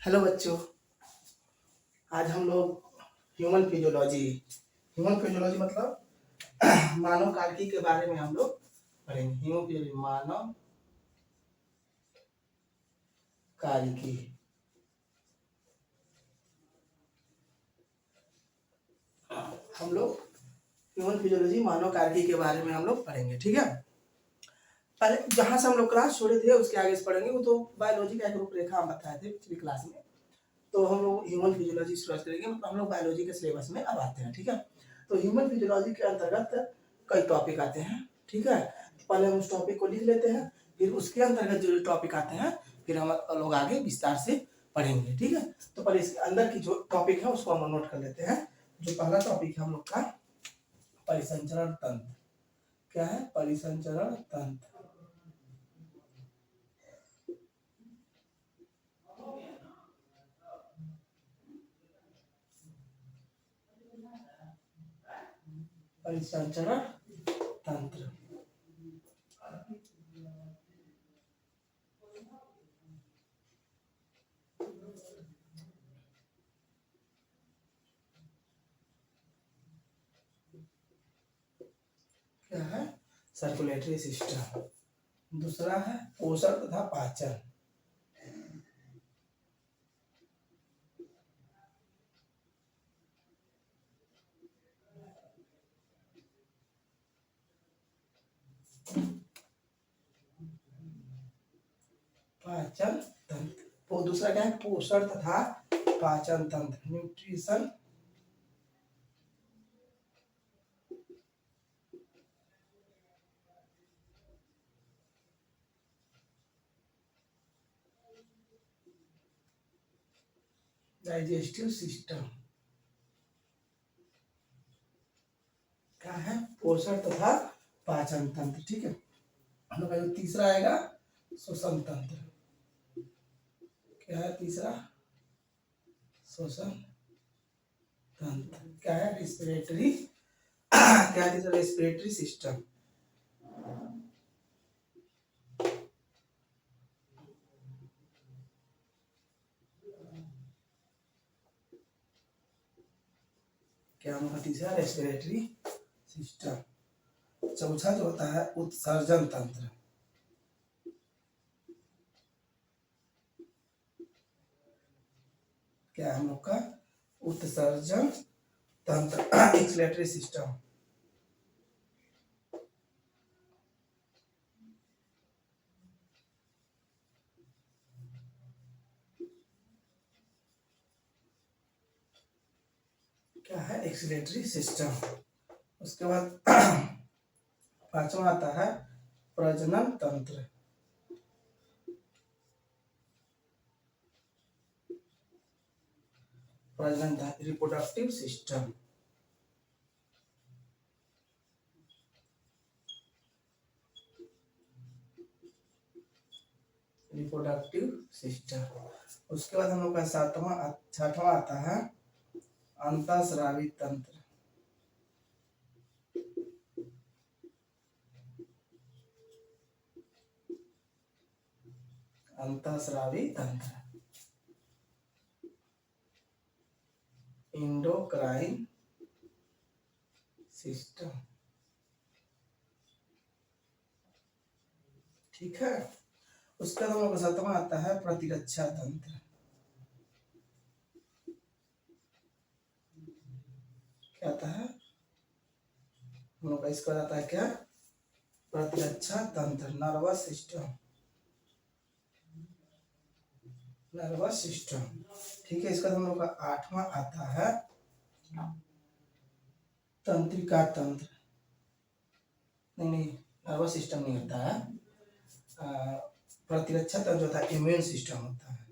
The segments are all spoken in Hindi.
हेलो बच्चों। आज हम लोग ह्यूमन फिजियोलॉजी मतलब मानव कार्की के बारे में हम लोग पढ़ेंगे। ह्यूमन फिजियोलॉजी मानव कार्की। हम लोग ह्यूमन फिजियोलॉजी मानव कार्की के बारे में हम लोग पढ़ेंगे, ठीक है। पहले जहाँ से हम लोग क्लास छोड़े थे उसके आगे से पढ़ेंगे। वो तो बायोलॉजी का एक रूपरेखा हम बताए थे पिछली क्लास में। तो हम लोग ह्यूमन फिजियोलॉजी शुरुआत करेंगे, मतलब हम लोग बायोलॉजी के सिलेबस में अब आते हैं, ठीक है। तो ह्यूमन फिजियोलॉजी के अंतर्गत कई टॉपिक आते हैं, ठीक है। पहले हम उस टॉपिक को लिख लेते हैं, फिर उसके अंतर्गत जो टॉपिक आते हैं फिर हम लोग आगे विस्तार से पढ़ेंगे, ठीक है। तो पहले इसके अंदर की जो टॉपिक है उसको हम नोट कर लेते हैं। जो पहला टॉपिक है हम लोग का परिसंचरण तंत्र। क्या है? परिसंचरण तंत्र। परिसंचरण तंत्र क्या है? Circulatory system. दूसरा है पोषण तथा पाचन। पाचन तंत्र। वो दूसरा क्या है? पोषण तथा पाचन तंत्र, न्यूट्रिशन डाइजेस्टिव सिस्टम। क्या है? पोषण तथा पाचन तंत्र, ठीक है। हम लोग का जो तीसरा आएगा श्वसन तंत्र। क्या है तीसरा? श्वसन तंत्र। क्या है? रेस्पिरेटरी क्या है तीसरा? Respiratory system. क्या हम लोग का तीसरा? Respiratory system. चौथा जो होता है उत्सर्जन तंत्र। क्या है हम लोग का? उत्सर्जन तंत्र, एक्सलेटरी सिस्टम। क्या है? एक्सलेटरी सिस्टम। उसके बाद पांचवा आता है प्रजनन तंत्र। प्रजनन तंत्र, रिप्रोडक्टिव सिस्टम। Reproductive system. उसके बाद हम लोग का छठवां आता है अंतःस्रावी तंत्र। अंतःस्रावी तंत्र, इंडोक्राइन सिस्टम, ठीक है। उसका हम लोग का सातवां आता है प्रतिरक्षा तंत्र। क्या आता है हम लोग का? इसका आता है क्या? प्रतिरक्षा तंत्र, नर्वस सिस्टम। नर्वस सिस्टम, ठीक है। इसका हम लोग का आठवां आता है तंत्रिका तंत्र। नहीं, नर्वस सिस्टम नहीं होता है। प्रतिरक्षा तंत्र होता है, इम्यून सिस्टम होता है।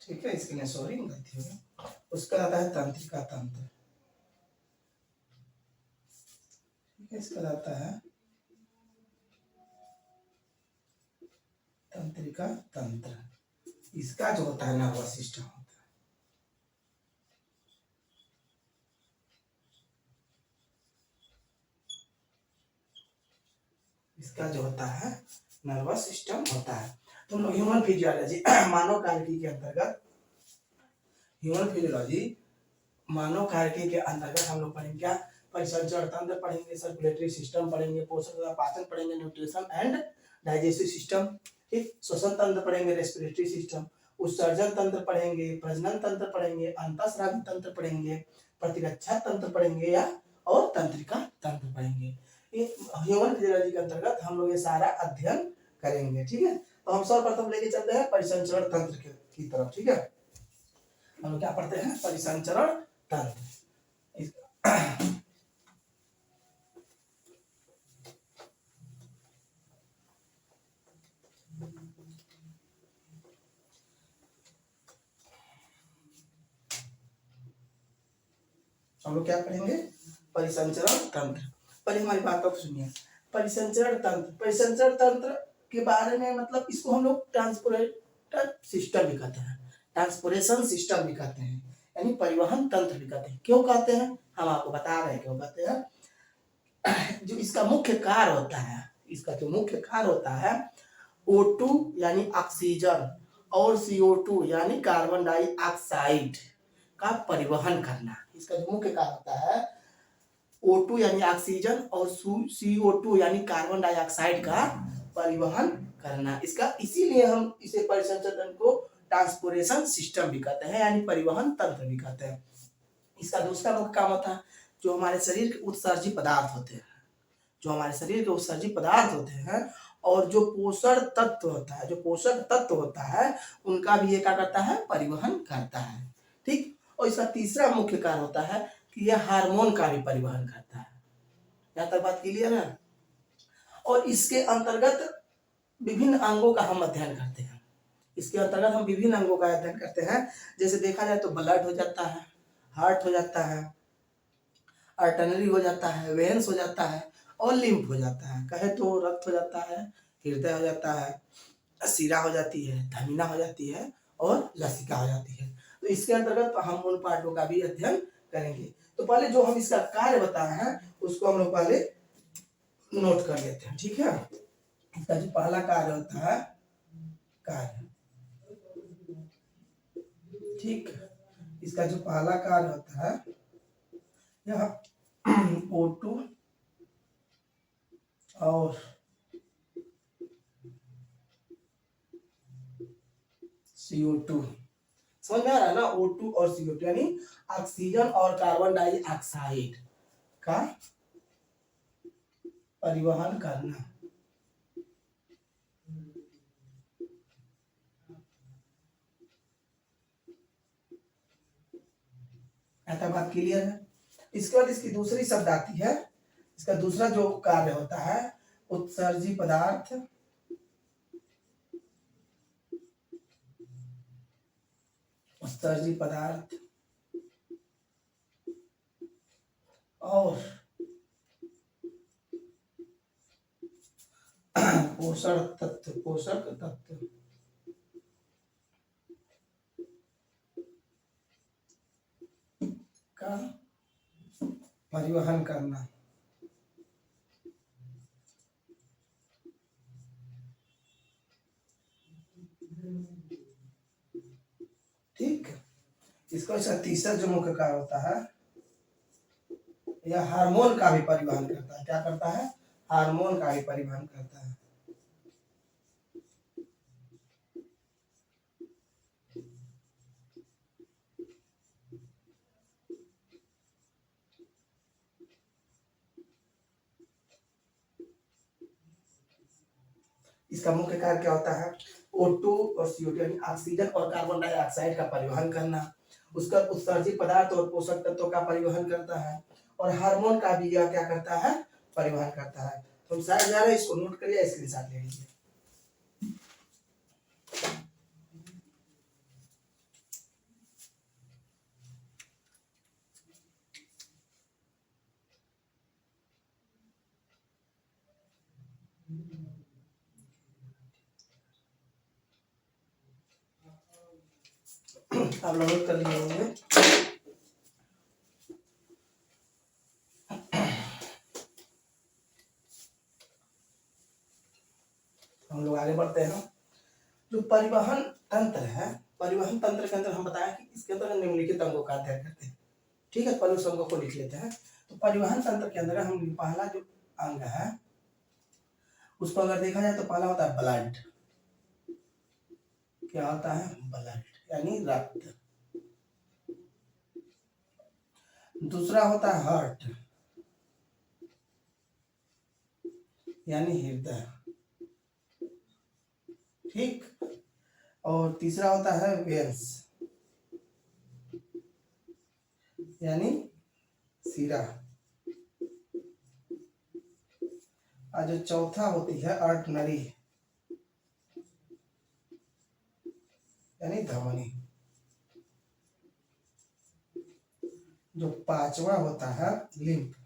ठीक है, इसके लिए सॉरी, गलती हो गई। उसका आता है तंत्रिका तंत्र, ठीक है। इसका आता है तंत्रिका तंत्र। इसका जो होता है नर्वस सिस्टम होता है। इसका जो होता है नर्वस सिस्टम होता है। तो हम लोग ह्यूमन फिजियोलॉजी मानव कार्यकी के अंतर्गत, ह्यूमन फिजियोलॉजी मानव कार्यकी के अंतर्गत हम लोग पढ़ेंगे क्या, परिसंचरण तंत्र पढ़ेंगे, सर्कुलेटरी सिस्टम पढ़ेंगे, पोषण तथा पाचन पढ़ेंगे, न्यूट्रिशन एंड डाइजेस्टिव सिस्टम, ठीक, श्वसन तंत्र पढ़ेंगे, रेस्पिरेटरी सिस्टम, उत्सर्जन तंत्र पढ़ेंगे, प्रजनन तंत्र पढ़ेंगे, अंतःस्रावी तंत्र पढ़ेंगे, प्रतिरक्षा तंत्र पढ़ेंगे या और तंत्रिका तंत्र पढ़ेंगे। ये ह्यूमन फिजियोलॉजी के अंतर्गत हम लोग ये सारा अध्ययन करेंगे, ठीक है। तो हम सर्वप्रथम लेके चलते हैं परिसंचरण तंत्र की तरफ, ठीक है। हम लोग क्या पढ़ते हैं, परिसंचरण तंत्र। हम लोग क्या पढ़ेंगे, परिसंचरण तंत्र। पहले हमारी बात को सुनिए, परिसंचरण तंत्र, परिसंचरण तंत्र के बारे में मतलब इसको हम लोग ट्रांसपोर्टर सिस्टम भी कहते हैं, ट्रांसपोर्टेशन सिस्टम भी कहते हैं, यानी परिवहन तंत्र भी कहते हैं। क्यों कहते हैं, हम आपको बता रहे हैं क्यों कहते हैं। जो इसका मुख्य कार्य होता है, इसका जो मुख्य कार्य होता है, O2 यानी ऑक्सीजन और CO2 यानी कार्बन डाइऑक्साइड का परिवहन करना। इसका जो मुख्य कार्य होता है, O2 यानी ऑक्सीजन और CO2 यानी कार्बन डाइऑक्साइड का परिवहन करना। इसका इसीलिए हम इसे परिसंचरण को ट्रांसपोर्टेशन सिस्टम भी कहते हैं, यानी परिवहन तंत्र भी कहते हैं। इसका दूसरा मुख्य काम होता है, जो हमारे शरीर के उत्सर्जी पदार्थ होते हैं, जो हमारे शरीर के उत्सर्जी पदार्थ होते हैं और जो पोषण तत्व होता है, जो पोषक तत्व होता है, उनका भी ये क्या करता है, परिवहन करता है, ठीक। और इसका तीसरा मुख्य कार्य होता है कि यह हार्मोन का भी परिवहन करता है। यहाँ तक बात क्लियर है। और इसके अंतर्गत विभिन्न अंगों का हम अध्ययन करते हैं, इसके अंतर्गत हम विभिन्न अंगों का अध्ययन करते हैं। जैसे देखा जाए तो ब्लड हो जाता है, हार्ट हो जाता है, आर्टनरी हो जाता है, वेन्स हो जाता है और लिम्फ हो जाता है। कहे तो रक्त हो जाता है, हृदय हो जाता है, शिरा हो जाती है, धमनियां हो जाती है और लसिका हो जाती है। तो इसके अंतर्गत हम उन पार्टों का भी अध्ययन करेंगे। तो पहले जो हम इसका कार्य बताए हैं उसको हम लोग पहले नोट कर लेते हैं, ठीक है। इसका जो पहला कार्य होता है, कार्य, ठीक, इसका जो पहला कार्य होता है, यह O2 और CO2, समझ में आ रहा है ना, O2 और CO2 यानी ऑक्सीजन और कार्बन डाइऑक्साइड का परिवहन करना। ऐसा बात क्लियर है। इसके बाद इसकी दूसरी शब्द आती है, इसका दूसरा जो कार्य होता है, उत्सर्जी पदार्थ उत्सर्जी पदार्थ और पोषक तत्व का परिवहन करना। ठीक, इसका तीसरा जो मुख्य कार्य होता है, यह हार्मोन का भी परिवहन करता है। क्या करता है, हार्मोन का भी परिवहन करता है। इसका मुख्य कार्य क्या होता है, O2 और CO2 यानी ऑक्सीजन और कार्बन डाइऑक्साइड का परिवहन करना। उसका उत्सर्जित पदार्थ और पोषक तत्वों का परिवहन करता है और हार्मोन का भी यह क्या करता है, परिवहन करता है। तो हम साइड जा रहे हैं, इसको नोट करिए, स्क्रीनशॉट ले लीजिए। आप लोग नोट कर लिए होंगे। हम लोग आगे बढ़ते हैं। जो परिवहन तंत्र है, परिवहन तंत्र के अंदर हम बताएं कि इसके अंदर निम्नलिखित अंगों का अध्ययन करते हैं। ठीक है, पहले उस अंगों को लिख लेते हैं। तो परिवहन तंत्र के अंदर हम पहला जो अंग है उसको अगर देखा जाए तो पहला होता है ब्लड। क्या होता है? ब्लड यानी रक्त। दूसरा होता है हार्ट यानी हृदय। ठीक। और तीसरा होता है वेन्स यानी सीरा। और जो चौथा होती है आर्टनरी यानी धमनी। जो पांचवा होता है लिम्फ।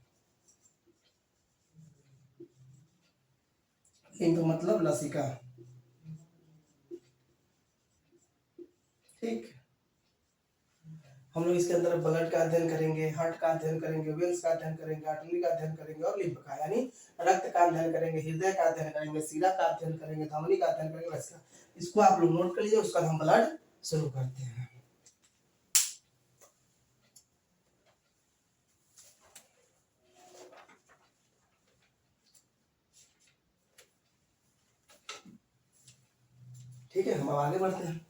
लिम्फ मतलब लसिका। ठीक। हम लोग इसके अंदर ब्लड का अध्ययन करेंगे, हार्ट का अध्ययन करेंगे, वेन्स का अध्ययन करेंगे, आर्टरी का अध्ययन करेंगे और लिम्फ का यानी रक्त का अध्ययन करेंगे, हृदय का अध्ययन करेंगे, सीरा का अध्ययन करेंगे, धमनी का अध्ययन करेंगे। वैसा इसको आप लोग नोट कर लीजिए। उसका हम ब्लड शुरू करते हैं। ठीक है, हम अब आगे बढ़ते हैं।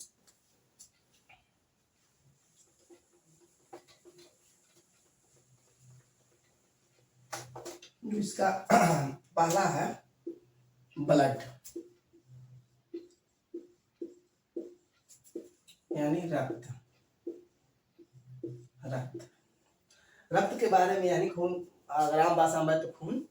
जो इसका पहला है ब्लड यानी रक्त। रक्त रक्त के बारे में यानी खून, अगर आम भाषा में तो खून।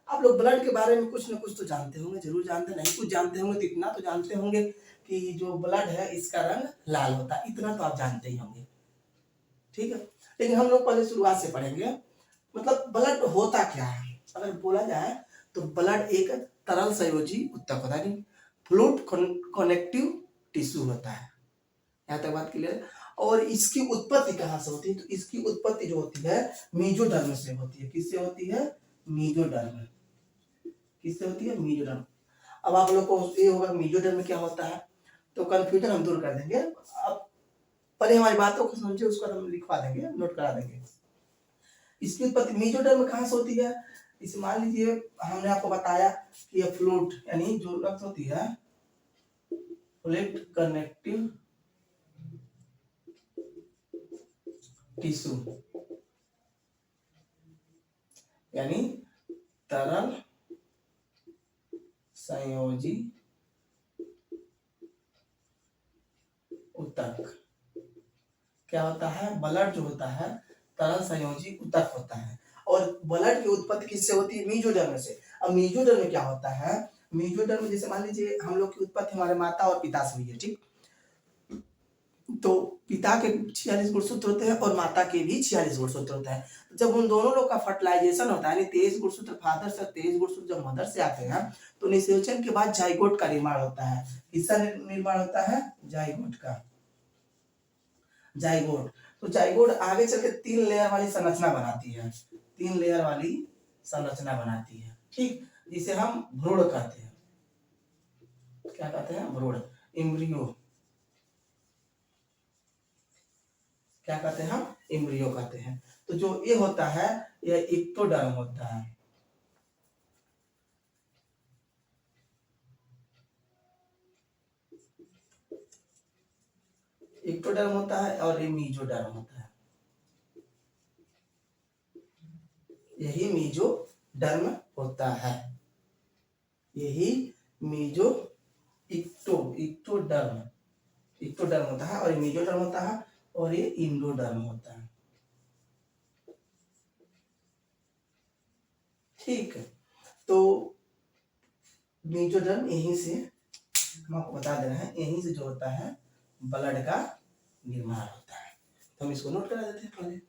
आप लोग ब्लड के बारे में कुछ न कुछ तो जानते होंगे, जरूर जानते, नहीं कुछ जानते होंगे तो इतना तो जानते होंगे कि जो ब्लड है इसका रंग लाल होता है। इतना तो आप जानते ही होंगे। ठीक है, लेकिन हम लोग पहले शुरुआत से पढ़ेंगे। मतलब ब्लड होता क्या है अगर बोला जाए तो ब्लड एक तरल संयोजी ऊतक होता है, फ्लूइड कनेक्टिव टिश्यू होता है। यहाँ तक बात क्लियर है। और इसकी उत्पत्ति कहाँ से होती है? तो इसकी उत्पत्ति जो होती है मेसोडर्म से होती है। किससे होती है? मेसोडर्म। किससे होती है? मेसोडर्म। अब आप लोग को ये होगा मेसोडर्म क्या होता है, तो कंफ्यूजन हम दूर कर देंगे। अब पहले हमारी बातों को समझिए, उसको हम लिखवा देंगे, नोट करा देंगे। इसकी उत्पत्ति मेसोडर्म कहाँ से होती है? इसे मान लीजिए हमने आपको बताया कि ये फ्लूइड यानी जो रक्त होती है, फ्लूइड कनेक्टिव टिश्यू यानी तरल संयोजी ऊतक। क्या होता है? ब्लड जो होता है तरल संयोजी ऊतक होता है। और ब्लड की उत्पत्ति किससे होती है? मेसोडर्म से। अब मेसोडर्म में क्या होता है? मेसोडर्म जैसे मान लीजिए हम लोग की उत्पत्ति हमारे माता और पिता से हुई है। ठीक, तो पिता के 46 गुणसूत्र होते हैं और माता के भी 46 गुणसूत्र होते हैं। जब उन दोनों लोग का फर्टिलाइजेशन होता है, 23 गुणसूत्र फादर से 23 गुणसूत्र जब मदर से आते हैं, तो निषेचन के बाद जाइगोट का निर्माण होता है। किसका निर्माण होता है? जाइगोट का। जाइगोट। तो जाइगोट आगे चल के 3 लेयर वाली संरचना बनाती है। 3 लेयर वाली संरचना बनाती है। ठीक, जिसे हम भ्रूण कहते हैं। क्या कहते हैं? भ्रूण, एम्ब्रियो। क्या कहते हैं? हम एम्ब्रियो कहते हैं। तो जो ये होता है यह एक्टोडर्म होता है। एक्टोडर्म होता है और ये मेसोडर्म होता है। यही मेसोडर्म होता है। यही मेसो एक्टोडर्म एक्टोडर्म होता है और ये मेसोडर्म होता है और ये इंडोडर्म होता है। ठीक है, तो मेसोडर्म यहीं से हम आपको बता दे रहे हैं, यहीं से जो होता है ब्लड का निर्माण होता है। तो हम इसको नोट करा देते हैं पहले।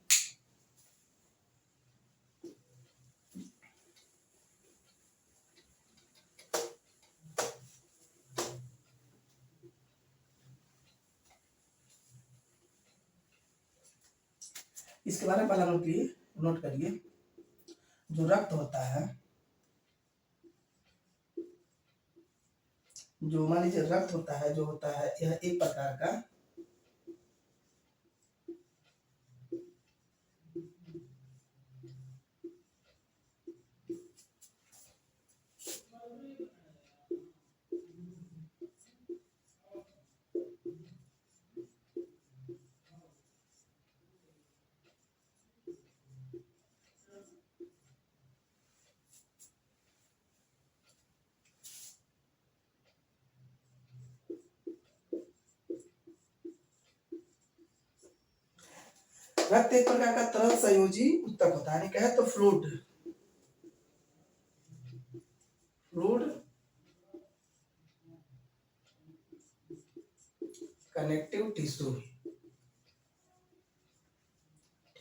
इसके बारे में पहले हम नोट करिए। जो रक्त होता है जो मान लीजिए रक्त होता है, जो होता है यह एक प्रकार का रक्त एक प्रकार का तरल संयोजी उत्तक होता है, कहे तो फ्लूइड, फ्लूइड कनेक्टिव टिश्यू,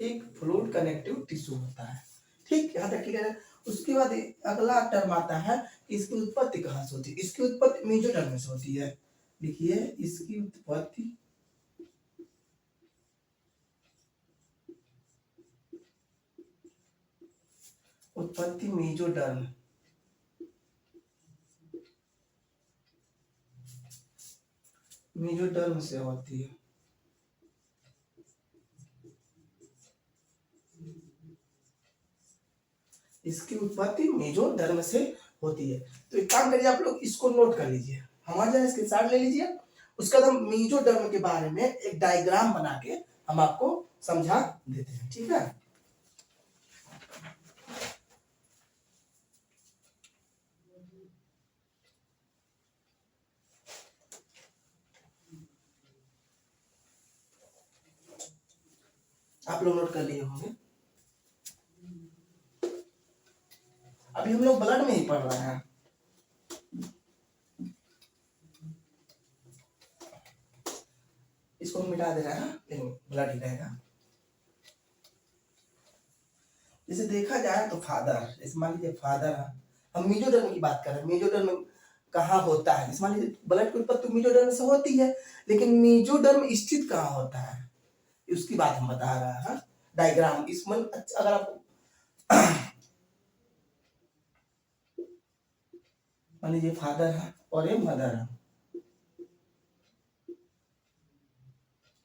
ठीक, फ्लूइड कनेक्टिव टिश्यू होता है। ठीक, यहाँ तक क्लियर है। उसके बाद अगला टर्म आता है, इसकी उत्पत्ति कहाँ से होती है? इसकी उत्पत्ति मेजोडर्म से होती है। देखिए इसकी उत्पत्ति मेजोडर्म, मेजोडर्म से होती है। इसकी उत्पत्ति मेजोडर्म से होती है। तो एक काम करिए, आप लोग इसको नोट कर लीजिए, हमारे जहाँ इसके साथ ले लीजिए। उसके बाद हम मेजोडर्म के बारे में एक डायग्राम बना के हम आपको समझा देते हैं, ठीक है। आप लोग नोट कर लिए होंगे। अभी हम लोग ब्लड में ही पढ़ रहे हैं। इसको मिटा दे रहा है, लेकिन ब्लड ही रहेगा। जैसे देखा जाए तो फादर, जैसे मान लीजिए फादर है, हम मेजोडर्म की बात कर रहे हैं। मेजोडर्म कहाँ होता है? जैसे मान लीजिए ब्लड की उत्पत्ति मेजोडर्म से होती है, लेकिन मेजोडर्म स्थित कहाँ होता है उसकी बात हम बता रहे हैं। डायग्राम इसमें अगर आप मान लीजिए फादर है और ये मदर है,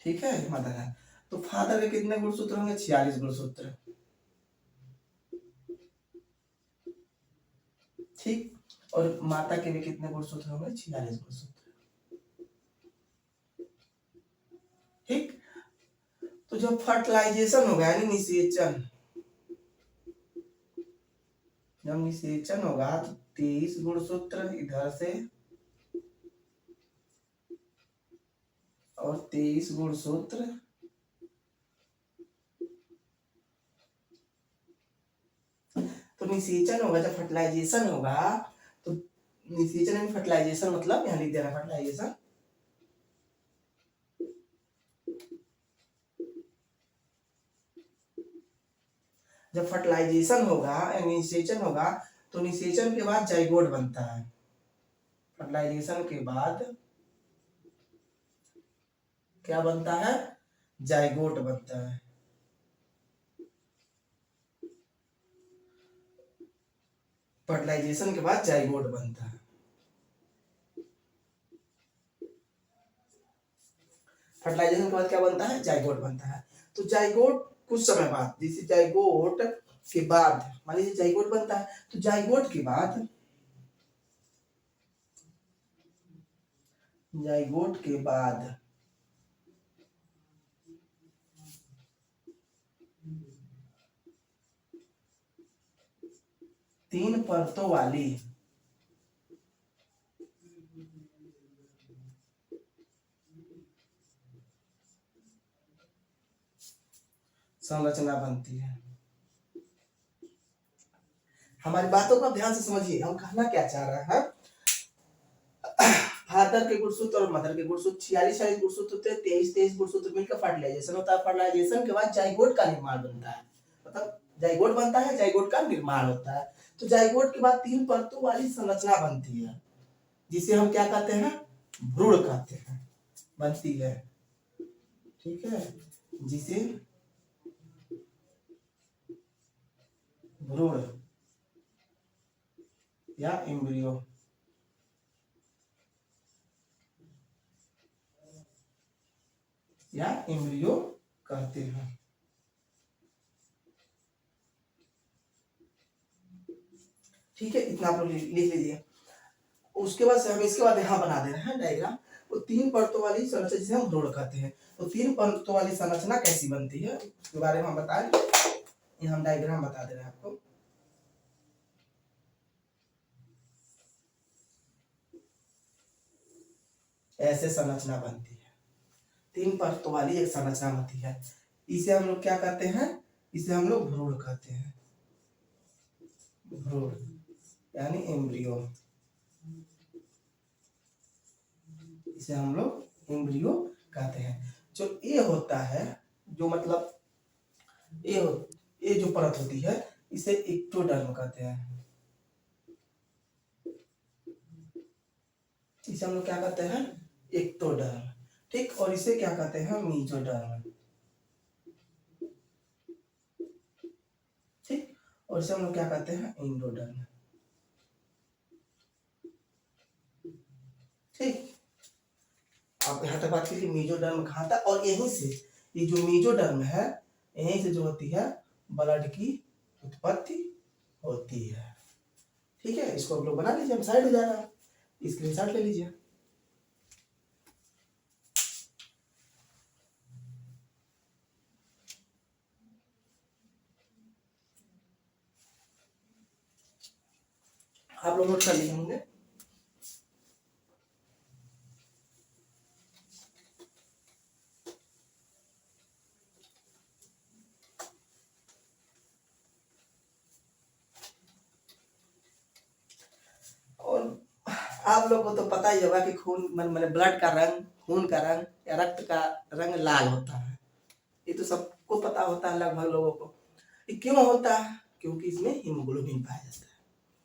ठीक है, मदर है, तो फादर के कितने गुणसूत्र होंगे? 46 गुणसूत्र, ठीक। और माता के भी कितने गुणसूत्र होंगे? 46 गुणसूत्र, ठीक। तो जब फर्टिलाइजेशन होगा यानी निषेचन, जब निषेचन होगा तो 23 गुणसूत्र इधर से और 23 गुणसूत्र तो निषेचन होगा। जब फर्टिलाइजेशन होगा तो निषेचन एंड फर्टिलाइजेशन मतलब यहाँ लिख देना फर्टिलाइजेशन। जब फर्टिलाइजेशन होगा यानी निषेचन होगा तो निषेचन के बाद जाइगोट बनता है। फर्टिलाइजेशन के बाद क्या बनता है? जाइगोट बनता है। फर्टिलाइजेशन के बाद जाइगोट बनता है। फर्टिलाइजेशन के बाद क्या बनता है? जाइगोट बनता है। तो जाइगोट कुछ समय बाद, जैसे जाइगोट के बाद मान लीजिए जाइगोट बनता है, तो जाइगोट के बाद, जाइगोट के बाद 3 परतों वाली संरचना बनती है। हमारी बातों को ध्यान से समझिए, हम कहना क्या चाह रहे हैं। फादर के गुणसूत्र और मदर के गुणसूत्र 46 गुणसूत्र होते हैं, 23 गुणसूत्र मिलकर फर्टिलाइजेशन होता है। फर्टिलाइजेशन के बाद जाइगोट का निर्माण बनता है, मतलब जाइगोट बनता है, जाइगोट का निर्माण होता है। तो जाइगोट के बाद 3 परतों वाली संरचना बनती है, जिसे हम क्या कहते हैं? भ्रूण कहते हैं, बनती है, ठीक है, जिसे भ्रूण या एम्ब्रियो या एम्ब्रियो कहते हैं। ठीक है, इतना आप लोग लिख लीजिए। उसके बाद से हम इसके बाद यहाँ बना दे रहे हैं डायग्राम। तो 3 परतों वाली संरचना जिसे हम भ्रूण कहते हैं। तो 3 परतों वाली संरचना कैसी बनती है उसके बारे में हम बता रहे हैं। ये हम डायग्राम बता दे रहे हैं आपको। ऐसे संरचना बनती है, 3 परतों वाली एक संरचना बनती है। इसे हम लोग क्या कहते हैं? इसे हम लोग भ्रूण कहते हैं। भ्रूण यानी एम्ब्रियो, इसे हम लोग एम्ब्रियो कहते हैं। जो ए होता है, जो मतलब ये जो परत होती है इसे एक्टोडर्म कहते हैं। इसे हम लोग क्या कहते हैं? एक्टोडर्म। ठीक, और इसे क्या कहते हैं? मीजोडर्म। ठीक, और इसे हम लोग क्या कहते हैं? एंडोडर्म। ठीक, आप यहाँ तक बात कीजिए मीजोडर्म कहाँ था, और यहीं से ये जो मीजोडर्म है यहीं से जो होती है ब्लड की उत्पत्ति होती है। ठीक है, इसको आप लोग बना लीजिए, हम साइड हो जाना, स्क्रीनशॉट ले लीजिए। आप लोग नोट कर लिए होंगे। और आप लोग को तो पता ही होगा कि खून मतलब ब्लड का रंग, खून का रंग या रक्त का रंग लाल होता है। ये तो सबको पता होता है लगभग लोगों को। ये क्यों होता है? क्योंकि इसमें हीमोग्लोबिन पाया जाता है,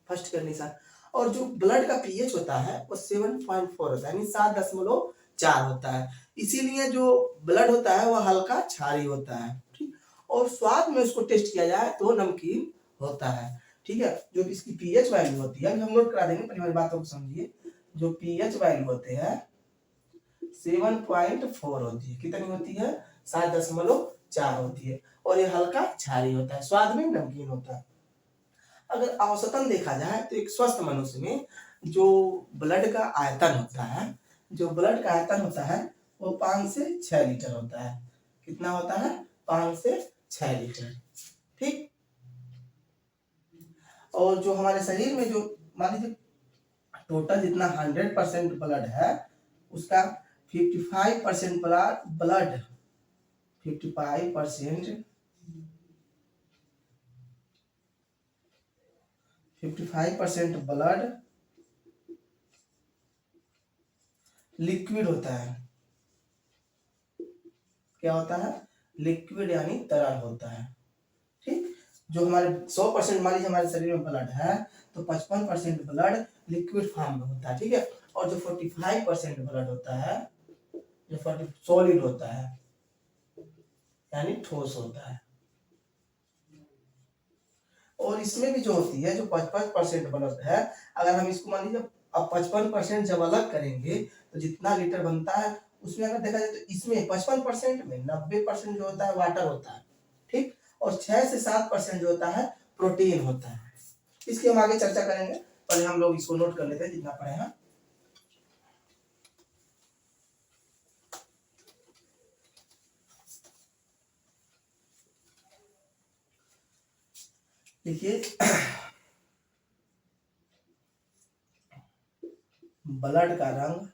फर्स्ट कंडीशन। और जो ब्लड का पीएच होता है वो 7.4 होता है, यानी 7.4 होता है। इसीलिए जो ब्लड होता है वो हल्का क्षारीय होता है। ठीक, और स्वाद में उसको टेस्ट किया जाए तो नमकीन होता है। ठीक है, जो इसकी पीएच वैल्यू होती है, हम नोट करा देंगे, पहले हमारी बातों को समझिए। जो पीएच वैल्यू होते हैं 7.4 होती है। कितनी होती है? 7.4 होती है। और ये हल्का क्षारीय होता है, स्वाद में नमकीन होता है। अगर औसतन देखा जाए तो एक स्वस्थ मनुष्य में जो ब्लड का आयतन होता है, जो ब्लड का आयतन होता है वो 5 से 6 लीटर होता है। कितना होता है? 5 से 6 लीटर। ठीक, और जो हमारे शरीर में जो मान लीजिए टोटल जितना 100% ब्लड है उसका 55% ब्लड 55% 55% ब्लड लिक्विड होता है। क्या होता है? लिक्विड यानी तरल होता है। ठीक, जो हमारे 100% मान लीजिए हमारे शरीर में ब्लड है तो 55% ब्लड लिक्विड फॉर्म में होता है। ठीक है, और जो 45% ब्लड होता है, जो 40 सॉलिड होता है यानी ठोस होता है। और इसमें भी जो होती है जो 55% ब्लड है, अगर हम इसको मान लीजिए अब 55% जब अलग करेंगे तो जितना लीटर बनता है उसमें अगर देखा जाए तो इसमें 55% में 90% जो होता है वाटर होता है। ठीक, और 6 से 7% जो होता है प्रोटीन होता है। इसकी हम आगे चर्चा करेंगे, पहले हम लोग इसको नोट कर लेते हैं जितना पढ़े हैं। देखिए ब्लड का रंग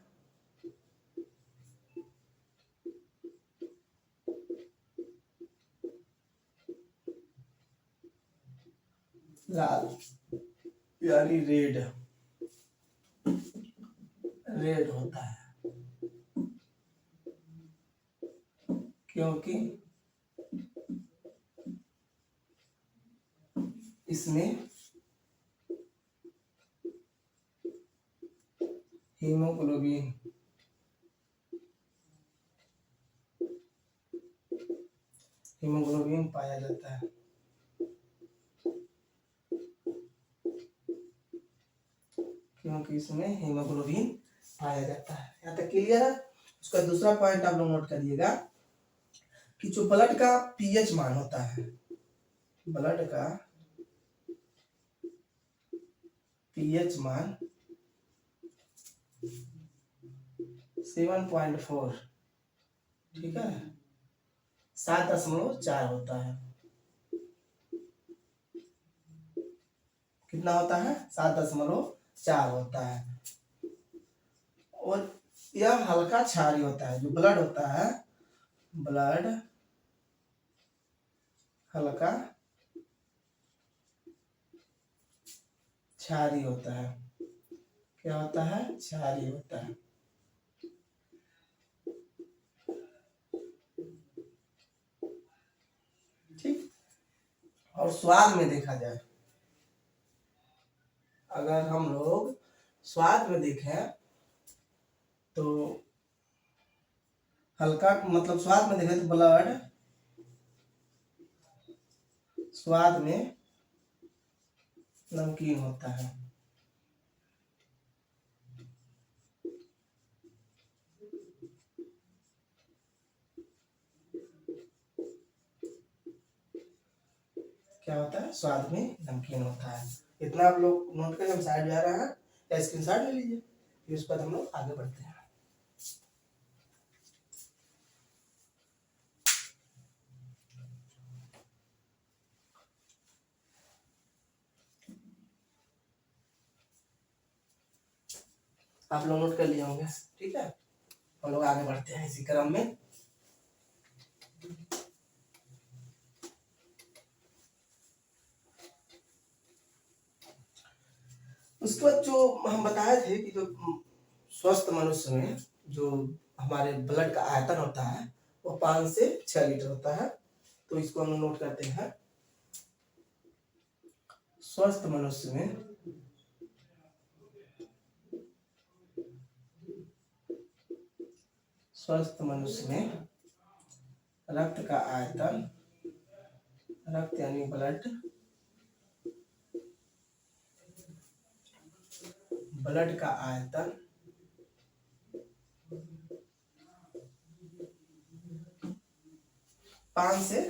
लाल यानी रेड, रेड होता है क्योंकि इसमें हीमोग्लोबिन हीमोग्लोबिन पाया जाता है। क्योंकि इसमें हीमोग्लोबिन पाया जाता है। यहाँ तक क्लियर है? उसका दूसरा पॉइंट आप लोग नोट करिएगा कि जो ब्लड का पीएच मान होता है, ब्लड का पीएच मान 7.4, ठीक है, 7.4 होता है। कितना होता है? 7.4 होता है। और यह हल्का क्षारीय होता है। जो ब्लड होता है, ब्लड हल्का क्षारीय होता है। क्या होता है? क्षारीय होता है। ठीक। और स्वाद में देखा जाए, अगर हम लोग स्वाद में देखें तो हल्का मतलब स्वाद में देखें तो ब्लड स्वाद में नमकीन होता है। क्या होता है? स्वाद में नमकीन होता है। इतना आप लोग नोट करें, हम साइड जा रहे हैं या स्क्रीनशॉट ले लीजिए, फिर उसके बाद हम लोग आगे बढ़ते हैं। आप लोग नोट कर लिए होंगे, ठीक है। हम लोग आगे बढ़ते हैं इसी क्रम में। उसके बाद जो हम बताए थे कि जो स्वस्थ मनुष्य में जो हमारे ब्लड का आयतन होता है वो 5 से 6 लीटर होता है। तो इसको हम नोट करते हैं। स्वस्थ मनुष्य में रक्त का आयतन, रक्त यानी ब्लड, ब्लड का आयतन 5 से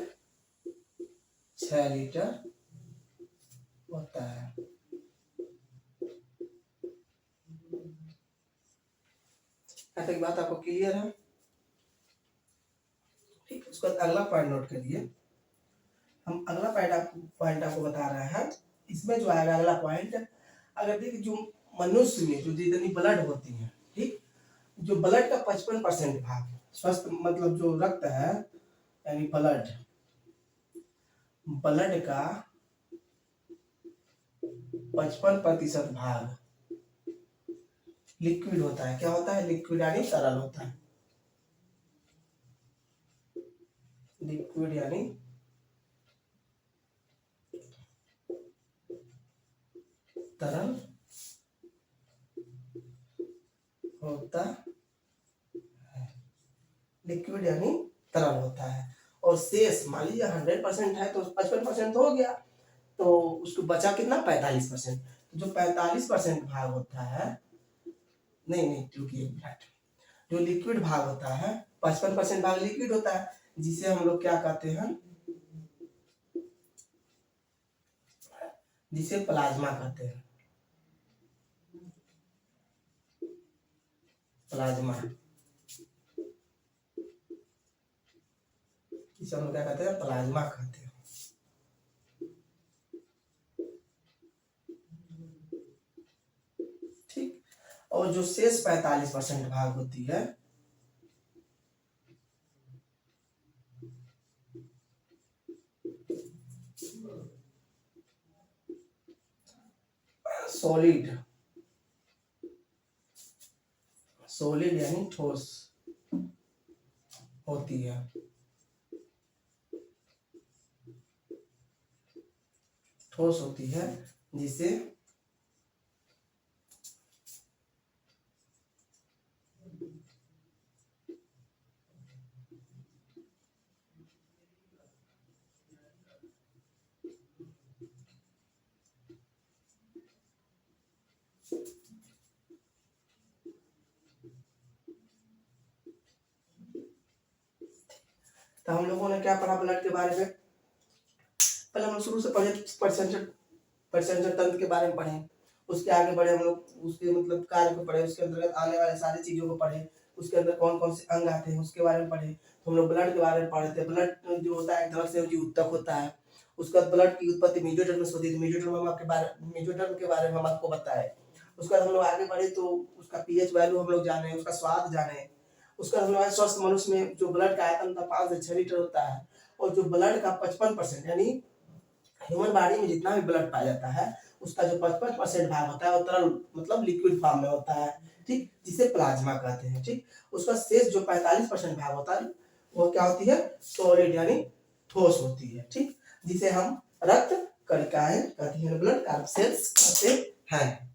6 लीटर होता है। यहाँ तक बात आपको क्लियर है? ठीक। उसके बाद अगला पॉइंट नोट करिए। हम अगला पॉइंट आपको बता रहे हैं। इसमें जो आएगा अगला पॉइंट, अगर देखिए जो मनुष्य में जो जितनी ब्लड होती है, ठीक, जो ब्लड का 55% भाग स्वस्थ मतलब जो रक्त है यानी ब्लड, ब्लड का 55% भाग लिक्विड होता है। क्या होता है? लिक्विड यानी तरल होता है। लिक्विड यानी तरल होता है। लिक्विड यानी तरल होता है। और शेष मान लीजिए 100% है तो 55% हो गया, तो उसको बचा कितना? 45%। जो 45% भाग होता है, नहीं नहीं रुकिए एक मिनट, जो लिक्विड भाग होता है 55% भाग लिक्विड होता है, जिसे हम लोग क्या कहते हैं? जिसे प्लाज्मा कहते हैं। प्लाज्मा, इसे हम लोग क्या कहते हैं? प्लाज्मा कहते हैं। ठीक। और जो शेष 45% भाग होती है, सॉलिड, सॉलिड यानी ठोस होती है। ठोस होती है, जिसे तो हम लोगों ने क्या पढ़ा ब्लड के बारे में? पहले हम लोग शुरू से पढ़े परसेंटेज तंत्र के बारे में पढ़े, उसके आगे बढ़े हम लोग उसके मतलब कार्य को पढ़े, उसके अंतर्गत आने वाले सारी चीजों को पढ़े, उसके अंदर कौन कौन से अंग आते हैं उसके बारे में पढ़े। तो हम लोग ब्लड के बारे में पढ़े थे। ब्लड जो होता है एक तरह से जो उत्तक होता है, उसका ब्लड की उत्पत्ति मेसोडर्म से होती है। मेसोडर्म के बारे में हम आपको बताए। उसके बाद हम लोग आगे बढ़े तो उसका पीएच वैल्यू हम लोग जाने, उसका स्वाद जाने। उसका हम लोग स्वस्थ मनुष्य में जो ब्लड का आयतन था 5 से 6 लीटर होता है, और जो ब्लड का 55% यानी ह्यूमन बॉडी में जितना भी ब्लड पाया जाता है उसका जो 55% भाग होता है वो तरल मतलब लिक्विड फॉर्म में होता है, ठीक, जिसे प्लाज्मा कहते हैं। ठीक, उसका शेष जो 45% भाग होता है वो क्या होती है? सॉलिड यानी ठोस होती है। ठीक, जिसे हम रक्त कणिकाएं कहते हैं, ब्लड सेल्स कहते हैं।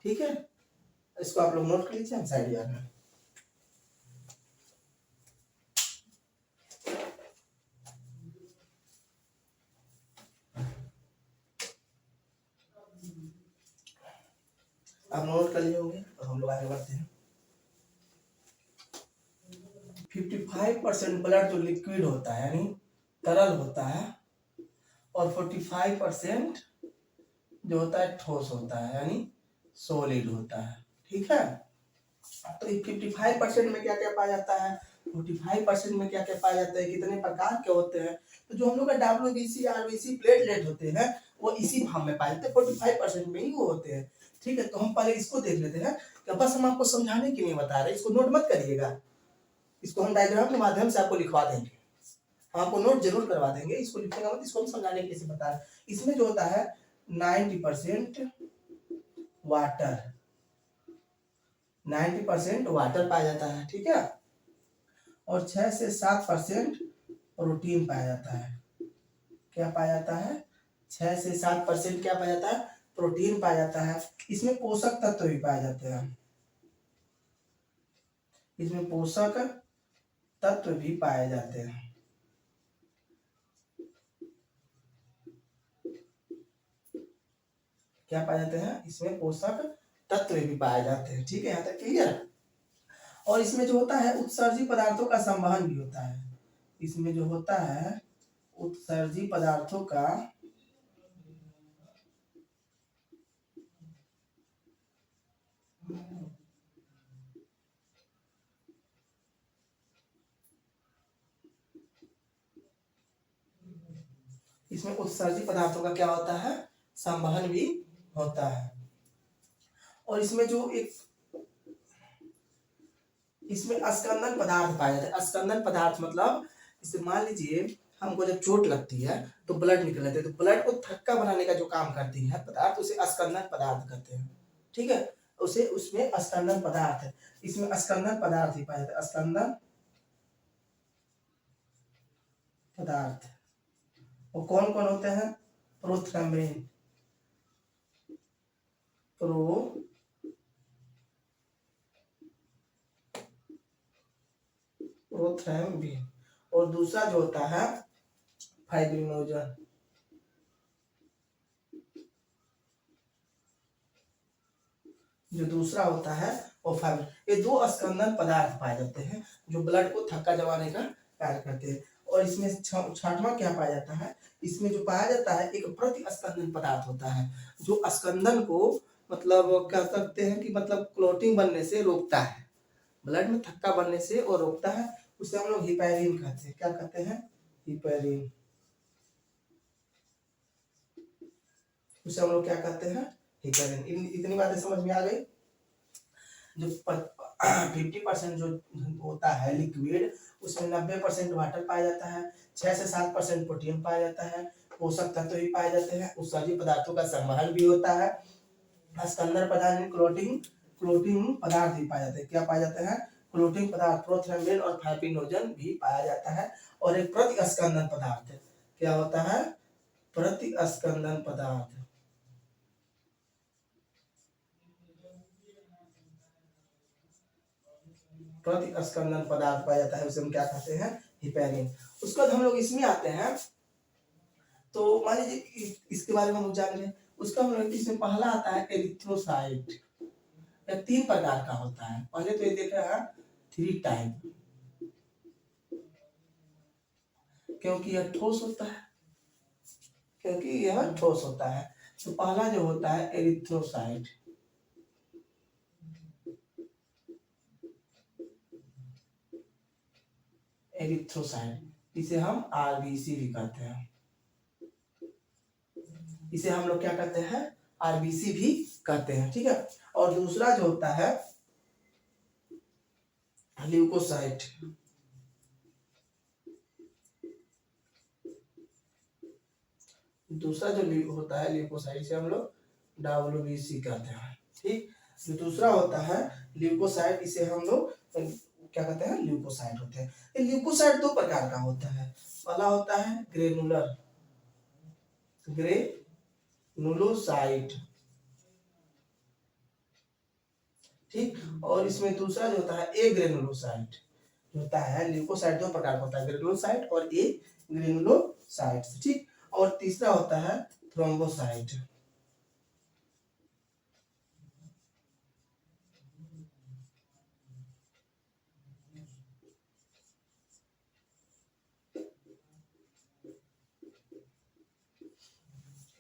ठीक है, इसको आप लोग नोट कर लीजिए, हम साइड जा रहे हैं। आप नोट कर लिए होंगे और हम लोग आगे बढ़ते हैं। 55% ब्लड जो लिक्विड होता है यानी तरल होता है, और 45% जो होता है ठोस होता है यानी सॉलिड होता है। ठीक है, तो 55% में क्या क्या पाया जाता है? 45% में क्या क्या पाया जाता है? कितने प्रकार के होते हैं? तो जो हम लोग का डब्ल्यूबीसी आरबीसी प्लेटलेट होते हैं वो इसी भाग में पाए जाते हैं, 45% में ही वो होते हैं। ठीक है, तो हम पहले इसको देख लेते हैं कि बस हम आपको समझाने के लिए बता रहे हैं, इसको नोट मत करिएगा, इसको हम डायग्राम के माध्यम से आपको लिखवा देंगे, हम आपको नोट जरूर करवा देंगे, इसको लिखेगा मत, इसको हम समझाने के लिए बता रहे हैं। इसमें जो होता है 90% वाटर, 90% वाटर पाया जाता है। ठीक है, और 6 से 7% प्रोटीन पाया जाता है। क्या पाया जाता है? 6 से 7% क्या पाया जाता है? प्रोटीन पाया जाता है। इसमें पोषक तत्व भी पाए जाते हैं, इसमें पोषक तत्व भी पाए जाते हैं। क्या पाए जाते हैं? इसमें पोषक तत्व भी पाए जाते हैं। ठीक है, यहाँ तक क्लियर? और इसमें जो होता है उत्सर्जी पदार्थों का संवहन भी होता है। इसमें जो होता है उत्सर्जी पदार्थों का इसमें उत्सर्जी पदार्थों का क्या होता है? संवहन भी होता है। और इसमें जो एक इसमें अस्कंदन पदार्थ पाए जाते हैं। अस्कंदन पदार्थ मतलब इसे मान लीजिए हमको जब चोट लगती है तो ब्लड निकल जाते हैं, तो ब्लड को थक्का बनाने का जो काम करती है पदार्थ उसे अस्कंदन पदार्थ कहते हैं। ठीक है, उसे उसमें अस्कंदन पदार्थ है, इसमें अस्कंदन पदार्थ ही पाए जाते हैं। अस्कंदन पदार्थ वो कौन कौन होते हैं? प्रोथ्रम्बिन, प्रोथ्रम्बिन, और दूसरा जो होता है फाइब्रिनोजन। जो दूसरा होता है वो फाइबर। ये दो अस्कंदन पदार्थ पाए जाते हैं जो ब्लड को थक्का जमाने का कार्य करते हैं। और इसमें छठवां क्या पाया जाता है? इसमें जो पाया जाता है एक प्रति अस्कंदन पदार्थ होता है जो अस्कंदन को मतलब कह सकते हैं कि मतलब क्लॉटिंग बनने से रोकता है, ब्लड में थक्का बनने से और रोकता है, उसे हम लोग हिपैरिन कहते हैं। क्या कहते हैं? हिपैरिन। उसे हम लोग क्या कहते हैं? हिपैरिन। इतनी बातें समझ में आ गई? जो 50% जो होता है लिक्विड उसमें 90% वाटर पाया जाता है, 6 से 7% प्रोटीन पाया जाता है, पोषक तत्व भी पाए जाते हैं, उत्सर्जी पदार्थों का संवहन भी होता है, अस्कंदन पदार्थ क्लोटिंग क्लोटिंग पदार्थ भी पाए जाते हैं। क्या पाए जाते हैं? क्लोटिंग पदार्थ, प्रोथ्रम्बिन और फाइब्रिनोजन भी पाया जाता है। और एक प्रति अस्कंदन पदार्थ क्या होता है? प्रति अस्कंदन पदार्थ, प्रति अस्कंदन पदार्थ पाया जाता है, उसे हम क्या कहते हैं? हिपैरिन। उसके बाद हम लोग इसमें आते हैं, तो मान लीजिए इसके बारे में हम जान लें। उसका हम लोग इसमें पहला आता है एरिथ्रोसाइट। यह 3 प्रकार का होता है। पहले तो ये देख रहे हैं 3 टाइप, क्योंकि यह ठोस होता है, क्योंकि यह ठोस होता है। तो पहला जो होता है एरिथ्रोसाइट, एरिथ्रोसाइट इसे हम आरबीसी भी कहते हैं, इसे हम लोग क्या कहते हैं, आरबीसी भी कहते हैं, ठीक है। और दूसरा जो होता है ल्यूकोसाइट, दूसरा जो होता है ल्यूकोसाइट इसे हम लोग डब्ल्यूबीसी कहते हैं, ठीक। जो दूसरा होता है ल्यूकोसाइट इसे हम लोग क्या कहते हैं, ल्यूकोसाइट होते हैं। ये ल्यूकोसाइट दो प्रकार का होता है, पहला होता है ग्रेनुलर, ग्रेनुलोसाइट, ठीक। और इसमें दूसरा जो होता है ए ग्रेनुलोसाइट होता है। ल्यूकोसाइट दो प्रकार का होता है, ग्रेनुलोसाइट और ए ग्रेनुलोसाइट, ठीक। और तीसरा होता है थ्रोम्बोसाइट,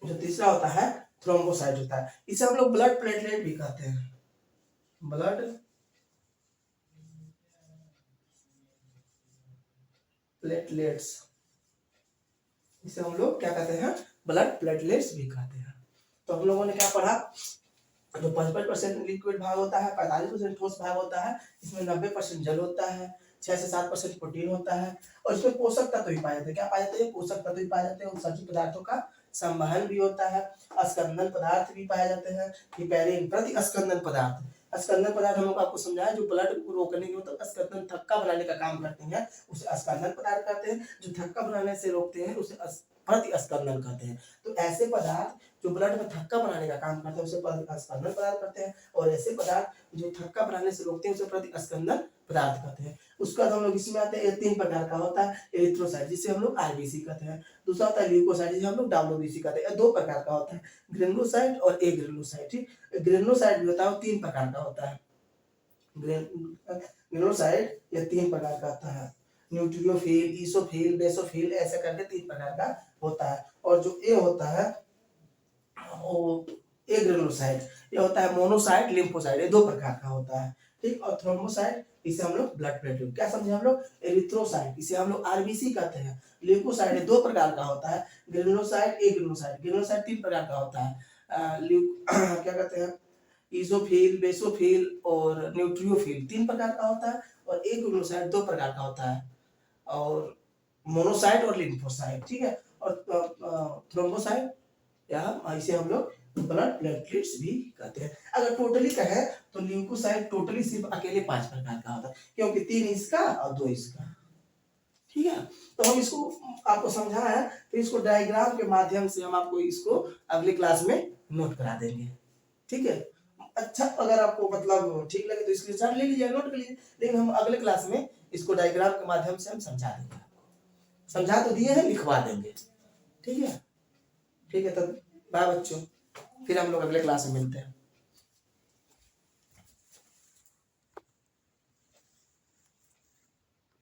जो तीसरा होता है थ्रोम्बोसाइट होता है। इसे हम लोग ब्लड प्लेटलेट भी कहते हैं, ब्लड प्लेटलेट्स, इसे हम लोग क्या कहते हैं, ब्लड प्लेटलेट्स भी कहते हैं। तो हम लोगों ने क्या पढ़ा, जो 55% लिक्विड भाग होता है, 45% ठोस भाग होता है, इसमें 90% जल होता है, 6 से 7% प्रोटीन होता है, और इसमें पोषक तत्व भी पाए जाते हैं। क्या पाए जाते हैं, पोषक तत्व भी पाए जाते हैं, सभी पदार्थों का संवहन भी होता है, अस्कंदन पदार्थ भी पाए जाते हैं। हिपैरिन प्रति अस्कंदन पदार्थ, अस्कंदन पदार्थ हम लोग आपको समझाया, जो ब्लड को रोकने के मतलब अस्कंदन थक्का बनाने का काम करते हैं, उसे अस्कंदन पदार्थ कहते हैं। जो थक्का बनाने से रोकते हैं उसे प्रति अस्कंदन कहते हैं। तो ऐसे पदार्थ जो ब्लड में थक्का बनाने का काम करते हैं उसे प्रति अस्कंदन पदार्थ कहते हैं, और ऐसे पदार्थ जो थक्का बनाने से रोकते हैं उसे प्रति अस्कंदन पदार्थ कहते हैं। उसके बाद हम लोग इसमें आते हैं, 3 प्रकार का होता है, एरिथ्रोसाइट जिसे हम लोग आरबीसी कहते हैं, दूसरा होता है ल्यूकोसाइट जिसे हम लोग डब्ल्यूबीसी कहते हैं। 2 प्रकार का होता है, ग्रेनुलोसाइट और ए ग्रेनुलोसाइट, ठीक। ग्रेनुलोसाइट भी होता है, 3 प्रकार का होता है। ग्रेनुलोसाइट ये 3 प्रकार का होता है, न्यूक्लियोफिल, ईसोफिल, बेसोफिल, ऐसे करके 3 प्रकार का होता है। और जो ए होता है वो ए ग्रेनुलोसाइट, ये होता है मोनोसाइट, लिम्फोसाइट, ये 2 प्रकार का होता है, ठीक। और थ्रोम्बोसाइट इसे हम लोग ब्लड प्लेटलेट, क्या समझे हम लोग, एरिथ्रोसाइट इसे हम लोग आरबीसी कहते हैं। ल्यूकोसाइट 2 प्रकार का होता है, ग्रेनुलोसाइट, ए ग्रेनुलोसाइट। ग्रेनुलोसाइट 3 प्रकार का होता है, क्या कहते हैं, ईसोफिल, बेसोफिल और न्यूट्रियोफिल 3 प्रकार का होता है, और ए ग्रेनुलोसाइट 2 प्रकार का होता है, और मोनोसाइट और लिम्फोसाइट, ठीक है। और थ्रोम्बोसाइट या इसे हम लोग ब्लड प्लेटलेट्स भी कहते हैं। अगर टोटली कहें तो ल्यूकोसाइट टोटली सिर्फ अकेले 5 प्रकार का होता है, क्योंकि 3 इसका और 2 इसका, ठीक है। तो हम इसको आपको समझा है, तो इसको डायग्राम के माध्यम से हम आपको इसको अगले क्लास में नोट करा देंगे, ठीक है। अच्छा, अगर आपको मतलब ठीक लगे तो स्क्रीनशॉट ले लीजिए, नोट कर लीजिए, लेकिन हम अगले क्लास में इसको डायग्राम के माध्यम से हम समझा देंगे, समझा तो दिए हैं, लिखवा देंगे, ठीक है। ठीक है, तब बाय बच्चों, फिर हम लोग अगले क्लास में मिलते हैं।